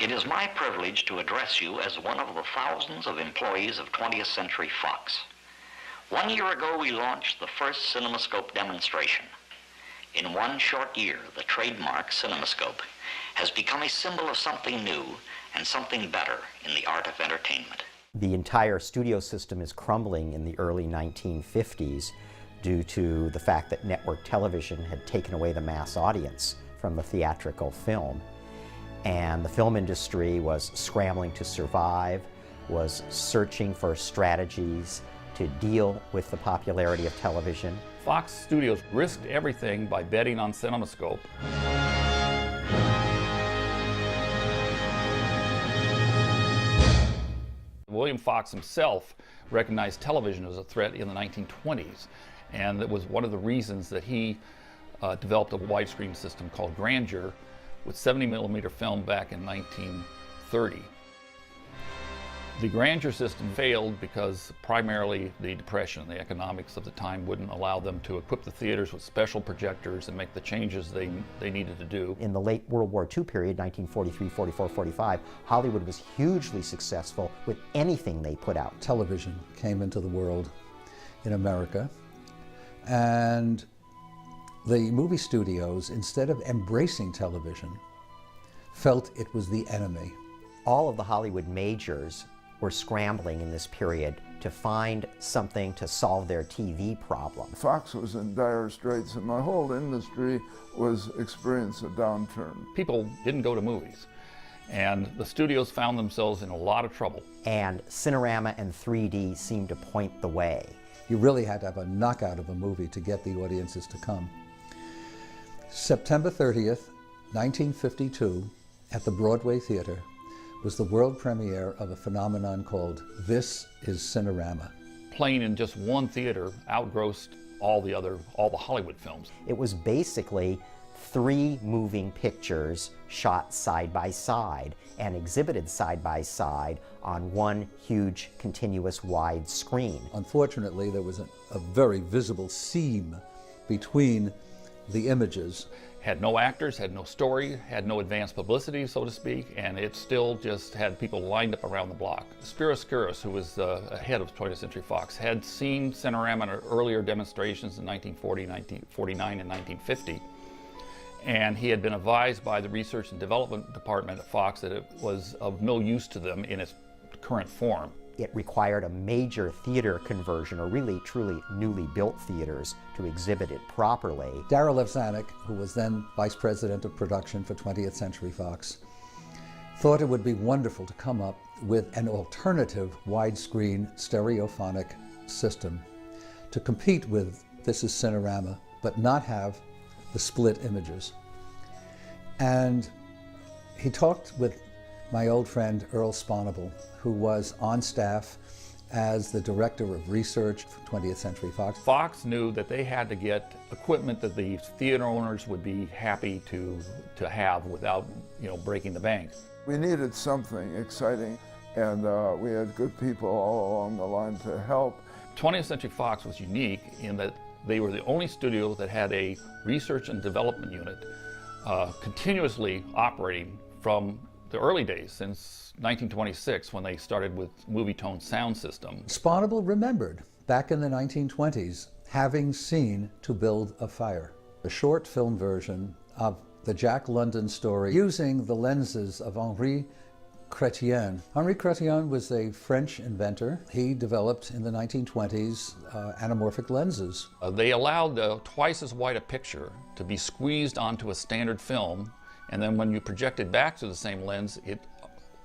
It is my privilege to address you as one of the thousands of employees of 20th Century Fox. 1 year ago, we launched the first CinemaScope demonstration. In 1 short year, the trademark CinemaScope has become a symbol of something new and something better in the art of entertainment. The entire studio system is crumbling in the early 1950s due to the fact that network television had taken away the mass audience from the theatrical film. And the film industry was scrambling to survive, was searching for strategies to deal with the popularity of television. Fox Studios risked everything by betting on CinemaScope. William Fox himself recognized television as a threat in the 1920s, and that was one of the reasons that he developed a widescreen system called Grandeur with 70mm film back in 1930. The Grandeur system failed because primarily the Depression, the economics of the time wouldn't allow them to equip the theaters with special projectors and make the changes they needed to do. In the late World War II period, 1943, 44, 45, Hollywood was hugely successful with anything they put out. Television came into the world in America, and the movie studios, instead of embracing television, felt it was the enemy. All of the Hollywood majors were scrambling in this period to find something to solve their TV problem. Fox was in dire straits, and the whole industry was experiencing a downturn. People didn't go to movies, and the studios found themselves in a lot of trouble. And Cinerama and 3D seemed to point the way. You really had to have a knockout of a movie to get the audiences to come. September 30th, 1952, at the Broadway Theater, was the world premiere of a phenomenon called This is Cinerama. Playing in just one theater outgrossed all the Hollywood films. It was basically 3 moving pictures shot side by side and exhibited side by side on one huge continuous wide screen. Unfortunately, there was a very visible seam between the images. Had no actors, had no story, had no advanced publicity, so to speak, and it still just had people lined up around the block. Spiros Skouras, who was head of 20th Century Fox, had seen Cinerama in earlier demonstrations in 1940, 1949, and 1950, and he had been advised by the Research and Development Department at Fox that it was of no use to them in its current form. It required a major theater conversion, or really truly newly built theaters, to exhibit it properly. Darryl F. Zanuck, who was then Vice President of Production for 20th Century Fox, thought it would be wonderful to come up with an alternative widescreen stereophonic system to compete with This is Cinerama, but not have the split images. And he talked with my old friend Earl Sponable, who was on staff as the Director of Research for 20th Century Fox. Fox knew that they had to get equipment that the theater owners would be happy to have without, breaking the bank. We needed something exciting, and we had good people all along the line to help. 20th Century Fox was unique in that they were the only studio that had a research and development unit continuously operating from the early days, since 1926, when they started with movie-tone sound system. Sponable remembered, back in the 1920s, having seen To Build a Fire, a short film version of the Jack London story using the lenses of Henri Chrétien. Henri Chrétien was a French inventor. He developed in the 1920s anamorphic lenses. They allowed twice as wide a picture to be squeezed onto a standard film, and then when you projected back to the same lens, it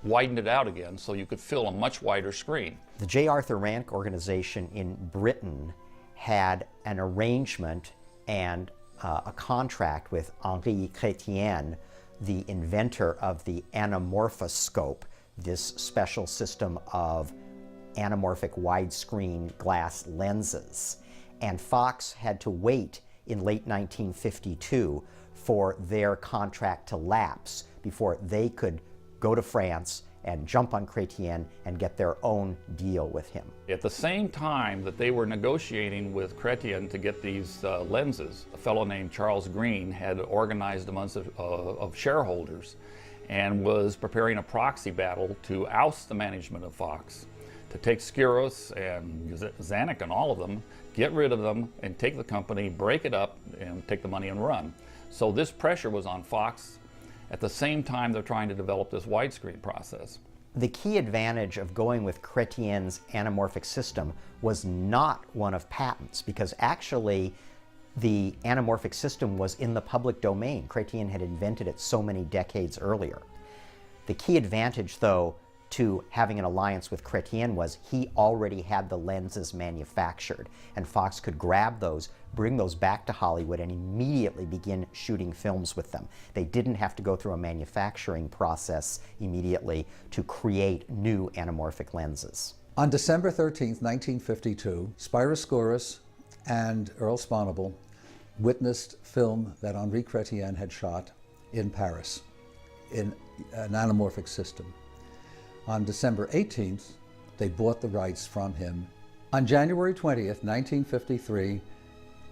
widened it out again so you could fill a much wider screen. The J. Arthur Rank organization in Britain had an arrangement and a contract with Henri Chrétien, the inventor of the anamorphoscope, this special system of anamorphic widescreen glass lenses. And Fox had to wait in late 1952 for their contract to lapse before they could go to France and jump on Chrétien and get their own deal with him. At the same time that they were negotiating with Chrétien to get these lenses, a fellow named Charles Green had organized a bunch of shareholders and was preparing a proxy battle to oust the management of Fox, to take Skiros and Zanuck and all of them, get rid of them, and take the company, break it up, and take the money and run. So this pressure was on Fox. At the same time, they're trying to develop this widescreen process. The key advantage of going with Chrétien's anamorphic system was not one of patents, because actually the anamorphic system was in the public domain. Chrétien had invented it so many decades earlier. The key advantage, though, to having an alliance with Chrétien was he already had the lenses manufactured, and Fox could grab those, bring those back to Hollywood, and immediately begin shooting films with them. They didn't have to go through a manufacturing process immediately to create new anamorphic lenses. On December 13th, 1952, Spiros Skouras and Earl Sponable witnessed film that Henri Chrétien had shot in Paris in an anamorphic system. On December 18th, they bought the rights from him. On January 20th, 1953,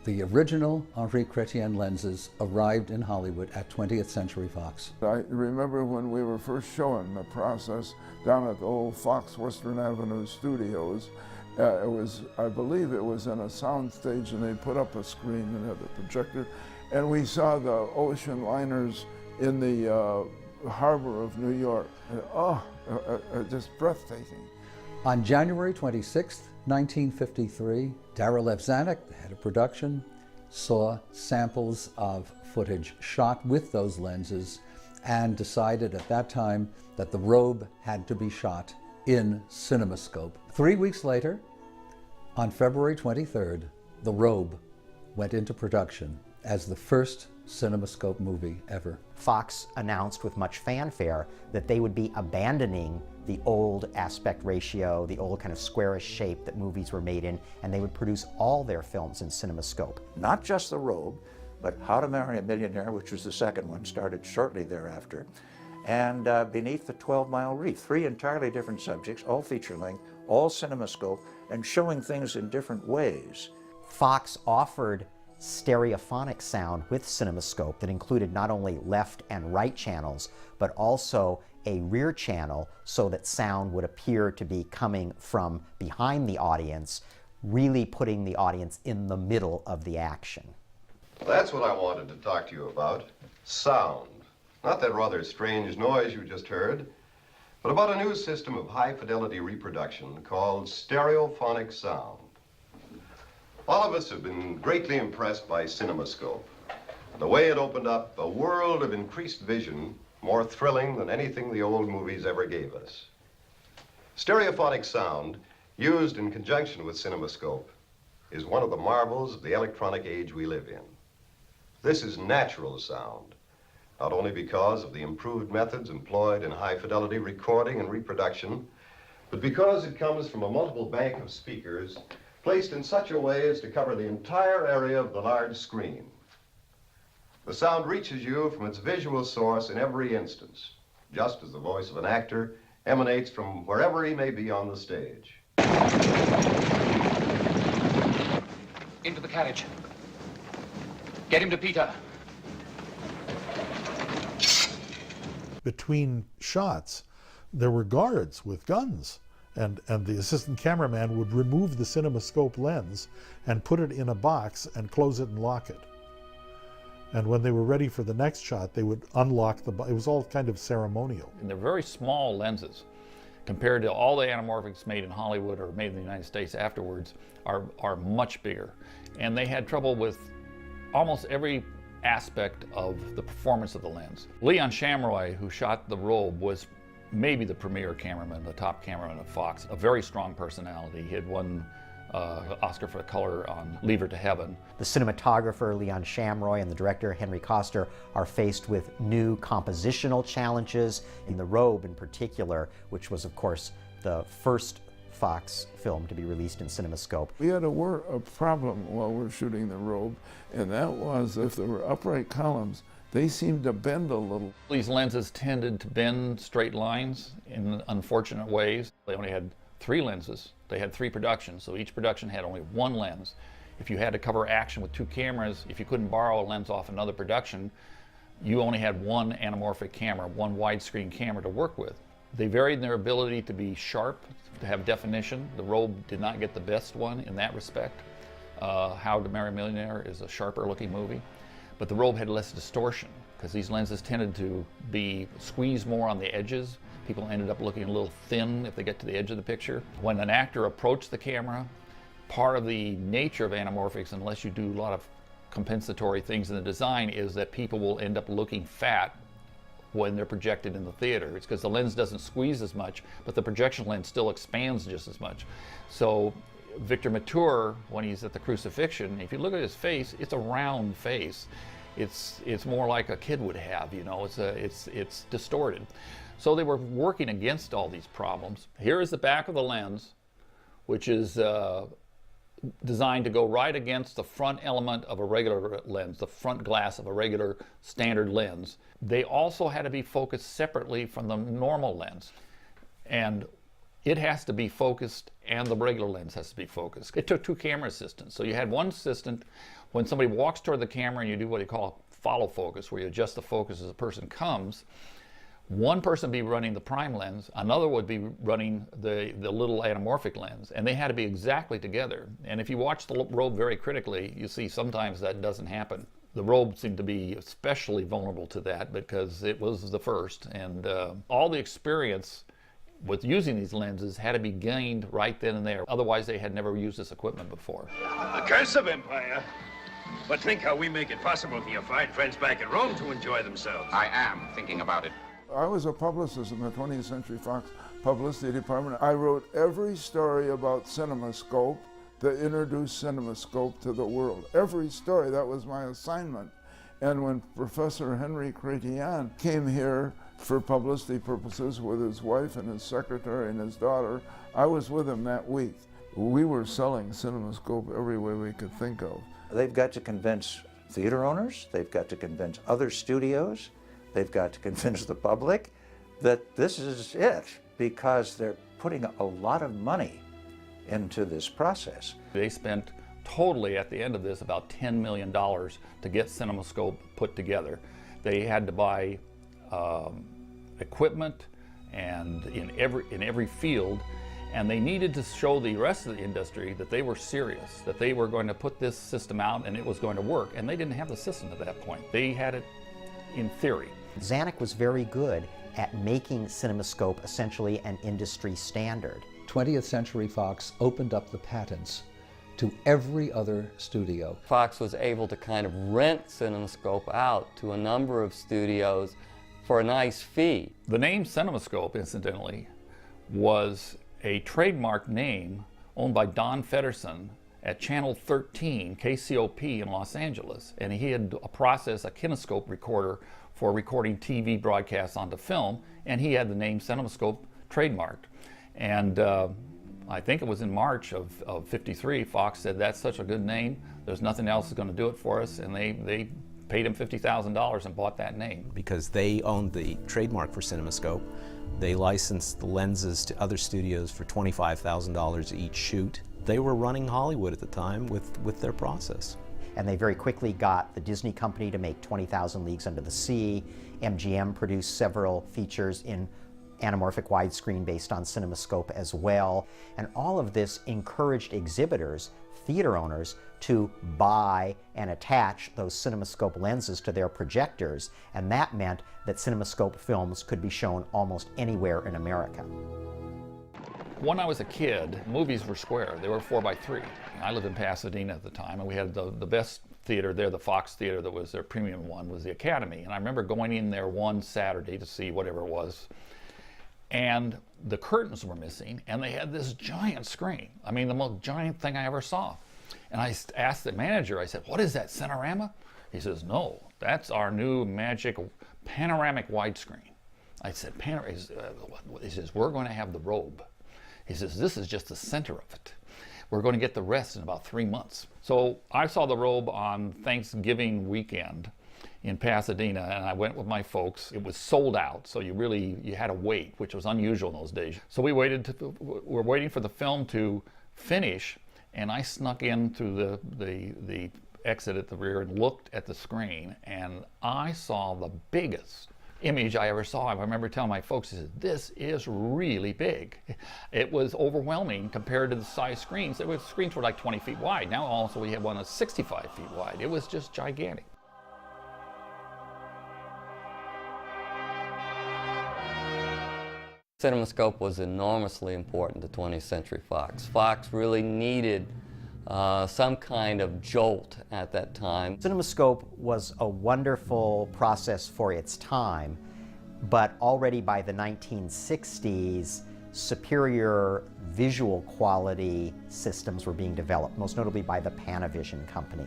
the original Henri Chrétien lenses arrived in Hollywood at 20th Century Fox. I remember when we were first showing the process down at the old Fox Western Avenue studios. I believe it was in a sound stage, and they put up a screen and had the projector, and we saw the ocean liners in the harbor of New York. And, just breathtaking. On January 26, 1953, Darryl F. Zanuck, the head of production, saw samples of footage shot with those lenses and decided at that time that the robe had to be shot in CinemaScope. 3 weeks later, on February 23rd, The Robe went into production as the first CinemaScope movie ever. Fox announced with much fanfare that they would be abandoning the old aspect ratio, the old kind of squarish shape that movies were made in, and they would produce all their films in CinemaScope. Not just The Robe, but How to Marry a Millionaire, which was the second one, started shortly thereafter, and Beneath the 12-Mile Reef. 3 entirely different subjects, all feature-length, all CinemaScope, and showing things in different ways. Fox offered stereophonic sound with CinemaScope that included not only left and right channels, but also a rear channel so that sound would appear to be coming from behind the audience, really putting the audience in the middle of the action. That's what I wanted to talk to you about. Sound. Not that rather strange noise you just heard, but about a new system of high-fidelity reproduction called stereophonic sound. All of us have been greatly impressed by CinemaScope. The way it opened up a world of increased vision, more thrilling than anything the old movies ever gave us. Stereophonic sound, used in conjunction with CinemaScope, is one of the marvels of the electronic age we live in. This is natural sound, not only because of the improved methods employed in high-fidelity recording and reproduction, but because it comes from a multiple bank of speakers placed in such a way as to cover the entire area of the large screen. The sound reaches you from its visual source in every instance, just as the voice of an actor emanates from wherever he may be on the stage. Into the carriage. Get him to Peter. Between shots, there were guards with guns. And the assistant cameraman would remove the CinemaScope lens and put it in a box and close it and lock it. And when they were ready for the next shot, they would unlock the box. It was all kind of ceremonial. And they're very small lenses compared to all the anamorphics made in Hollywood or made in the United States afterwards are much bigger. And they had trouble with almost every aspect of the performance of the lens. Leon Shamroy, who shot The Robe, was maybe the premier cameraman, the top cameraman of Fox, a very strong personality. He had won Oscar for color on Leave Her to Heaven. The cinematographer Leon Shamroy and the director Henry Koster are faced with new compositional challenges in The Robe in particular, which was of course the first Fox film to be released in CinemaScope. We had a problem while we were shooting The Robe, and that was if there were upright columns, they seemed to bend a little. These lenses tended to bend straight lines in unfortunate ways. They only had 3 lenses. They had 3 productions, so each production had only 1 lens. If you had to cover action with 2 cameras, if you couldn't borrow a lens off another production, you only had one anamorphic camera, one widescreen camera to work with. They varied in their ability to be sharp, to have definition. The Robe did not get the best one in that respect. How to Marry a Millionaire is a sharper looking movie. But the Robe had less distortion because these lenses tended to be squeezed more on the edges. People ended up looking a little thin if they get to the edge of the picture. When an actor approached the camera, part of the nature of anamorphics, unless you do a lot of compensatory things in the design, is that people will end up looking fat when they're projected in the theater. It's because the lens doesn't squeeze as much, but the projection lens still expands just as much. So Victor Mature, when he's at the crucifixion, if you look at his face, it's a round face. It's more like a kid would have, you know, it's distorted. So they were working against all these problems. Here is the back of the lens, which is designed to go right against the front element of a regular lens, the front glass of a regular standard lens. They also had to be focused separately from the normal lens. And it has to be focused and the regular lens has to be focused. It took two camera assistants. So you had one assistant, when somebody walks toward the camera and you do what you call follow focus, where you adjust the focus as the person comes, one person would be running the prime lens, another would be running the little anamorphic lens, and they had to be exactly together. And if you watch the Robe very critically, you see sometimes that doesn't happen. The Robe seemed to be especially vulnerable to that because it was the first, and all the experience with using these lenses had to be gained right then and there. Otherwise, they had never used this equipment before. The curse of empire. But think how we make it possible for your fine friends back in Rome to enjoy themselves. I am thinking about it. I was a publicist in the 20th Century Fox publicity department. I wrote every story about CinemaScope that introduced CinemaScope to the world. Every story, that was my assignment. And when Professor Henry Chrétien came here for publicity purposes with his wife and his secretary and his daughter, I was with him that week. We were selling CinemaScope every way we could think of. They've got to convince theater owners, they've got to convince other studios, they've got to convince the public that this is it, because they're putting a lot of money into this process. They spent totally, at the end of this, about $10 million to get CinemaScope put together. They had to buy equipment and in every field, and they needed to show the rest of the industry that they were serious, that they were going to put this system out and it was going to work. And they didn't have the system at that point. They had it in theory. Zanuck was very good at making CinemaScope essentially an industry standard. 20th Century Fox opened up the patents to every other studio. Fox was able to kind of rent CinemaScope out to a number of studios for a nice fee. The name CinemaScope, incidentally, was a trademark name owned by Don Fedderson at Channel 13, KCOP in Los Angeles. And he had a kinescope recorder for recording TV broadcasts onto film, and he had the name CinemaScope trademarked. And I think it was in March of '53, Fox said, that's such a good name, there's nothing else that's going to do it for us, and they paid him $50,000 and bought that name. Because they owned the trademark for CinemaScope, they licensed the lenses to other studios for $25,000 each shoot. They were running Hollywood at the time with their process. And they very quickly got the Disney company to make 20,000 Leagues Under the Sea. MGM produced several features in anamorphic widescreen based on CinemaScope as well. And all of this encouraged exhibitors, theater owners, to buy and attach those CinemaScope lenses to their projectors, and that meant that CinemaScope films could be shown almost anywhere in America. When I was a kid, movies were square. They were 4x3. I lived in Pasadena at the time, and we had the best theater there, the Fox Theater, that was their premium one, was the Academy. And I remember going in there one Saturday to see whatever it was, and the curtains were missing, and they had this giant screen. I mean, the most giant thing I ever saw. And I asked the manager, I said, what is that, Cinerama? He says, no, that's our new magic panoramic widescreen. I said, he says, we're going to have the Robe. He says, this is just the center of it. We're going to get the rest in about 3 months. So I saw the Robe on Thanksgiving weekend in Pasadena, and I went with my folks. It was sold out, so you had to wait, which was unusual in those days. So we're waiting for the film to finish, and I snuck in through the exit at the rear and looked at the screen, and I saw the biggest image I ever saw. I remember telling my folks, I said, this is really big. It was overwhelming compared to the size screens. Screens were like 20 feet wide. Now also we had one that's 65 feet wide. It was just gigantic. CinemaScope was enormously important to 20th Century Fox. Fox really needed some kind of jolt at that time. CinemaScope was a wonderful process for its time, but already by the 1960s, superior visual quality systems were being developed, most notably by the Panavision company.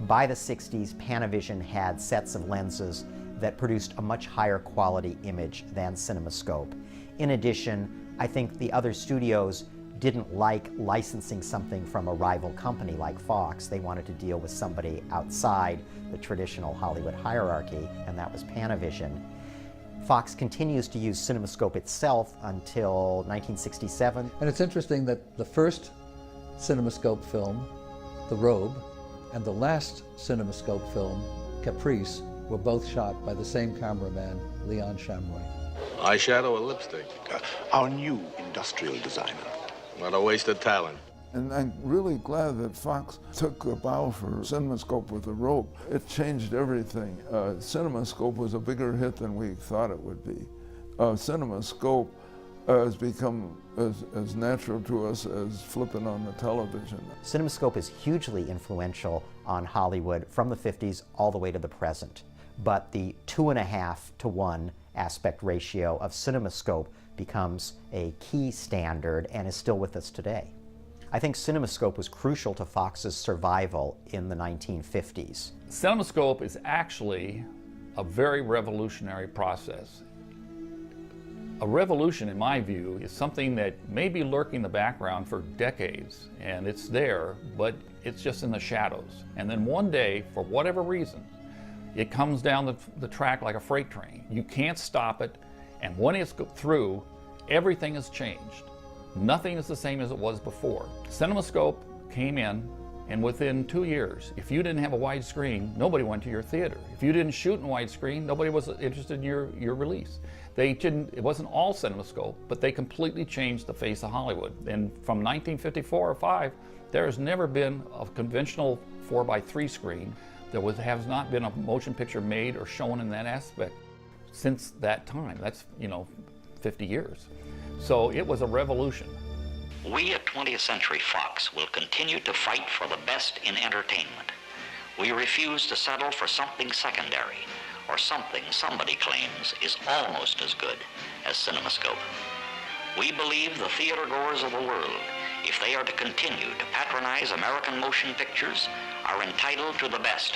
By the 60s, Panavision had sets of lenses that produced a much higher quality image than CinemaScope. In addition, I think the other studios didn't like licensing something from a rival company like Fox. They wanted to deal with somebody outside the traditional Hollywood hierarchy, and that was Panavision. Fox continues to use CinemaScope itself until 1967. And it's interesting that the first CinemaScope film, The Robe, and the last CinemaScope film, Caprice, were both shot by the same cameraman, Leon Shamroy. Eyeshadow or lipstick? Our new industrial designer. What a waste of talent. And I'm really glad that Fox took a bow for CinemaScope with The Robe. It changed everything. CinemaScope was a bigger hit than we thought it would be. CinemaScope has become as natural to us as flipping on the television. CinemaScope is hugely influential on Hollywood from the 50s all the way to the present. But the 2.5 to 1 aspect ratio of CinemaScope becomes a key standard and is still with us today. I think CinemaScope was crucial to Fox's survival in the 1950s. CinemaScope is actually a very revolutionary process. A revolution, in my view, is something that may be lurking in the background for decades, and it's there, but it's just in the shadows. And then one day, for whatever reason, it comes down the track like a freight train. You can't stop it, and when it's through, everything has changed. Nothing is the same as it was before. CinemaScope came in, and within 2 years, if you didn't have a widescreen, nobody went to your theater. If you didn't shoot in widescreen, nobody was interested in your release. It wasn't all CinemaScope, but they completely changed the face of Hollywood. And from 1954 or 5, there has never been a conventional 4x3 screen. There has not been a motion picture made or shown in that aspect since that time. That's, 50 years. So it was a revolution. We at 20th Century Fox will continue to fight for the best in entertainment. We refuse to settle for something secondary or something somebody claims is almost as good as CinemaScope. We believe the theater goers of the world, if they are to continue to patronize American motion pictures, are entitled to the best.